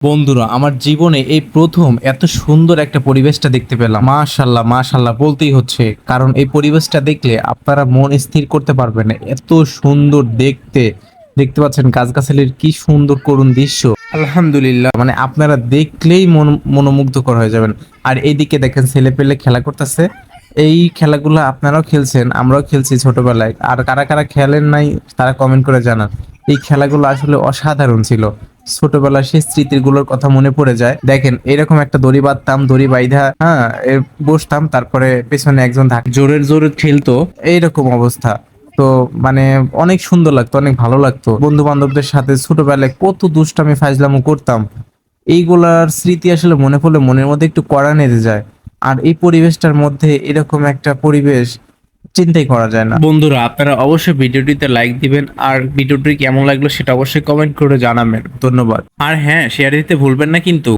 বন্ধুরা, আমার জীবনে এই প্রথম এত সুন্দর একটা পরিবেশটা দেখতে পেলাম। মাশাল্লাহ মাশাল্লাহ বলতেই হচ্ছে, কারণ এই পরিবেশটা দেখলে আপনারা মন স্থির করতে পারবেন না। এত সুন্দর দেখতে। দেখতে পাচ্ছেন গাছগাছালির কি সুন্দর করুণ দৃশ্য। আলহামদুলিল্লাহ, মানে আপনারা দেখলেই মনোমুগ্ধকর হয়ে যাবেন। আর এইদিকে দেখেন ছেলে পেলে খেলা করতেছে। এই খেলাগুলো আপনারাও খেলছেন, আমরাও খেলছি ছোটবেলায়। আর কারা কারা খেলেন নাই তারা কমেন্ট করে জানান। এই খেলাগুলো আসলে অসাধারণ ছিল। ছোটবেলার সেই স্মৃতিগুলোর কথা মনে পড়ে যায়। দেখেন, এরকম একটা দড়ি বাঁধতাম, দড়ি বাইধা বসতাম, তারপরে পেছনে একজন জোরে জোরে ঠেলতো। এইরকম অবস্থা। তো মানে অনেক সুন্দর লাগতো, অনেক ভালো লাগতো। বন্ধু বান্ধবদের সাথে ছোটবেলায় কত দুষ্টামি ফাজলামো করতাম। এইগুলার স্মৃতি আসলে মনে পড়লে মনের মধ্যে একটু কড়া নেড়ে যায়। আর এই পরিবেশটার মধ্যে এরকম একটা পরিবেশ চিন্তাই করা যায় না। বন্ধুরা, আপনারা অবশ্যই ভিডিওটিতে লাইক দিবেন, আর ভিডিওটি কেমন লাগলো সেটা অবশ্যই কমেন্ট করে জানাবেন। ধন্যবাদ। আর হ্যাঁ, শেয়ার দিতে ভুলবেন না কিন্তু।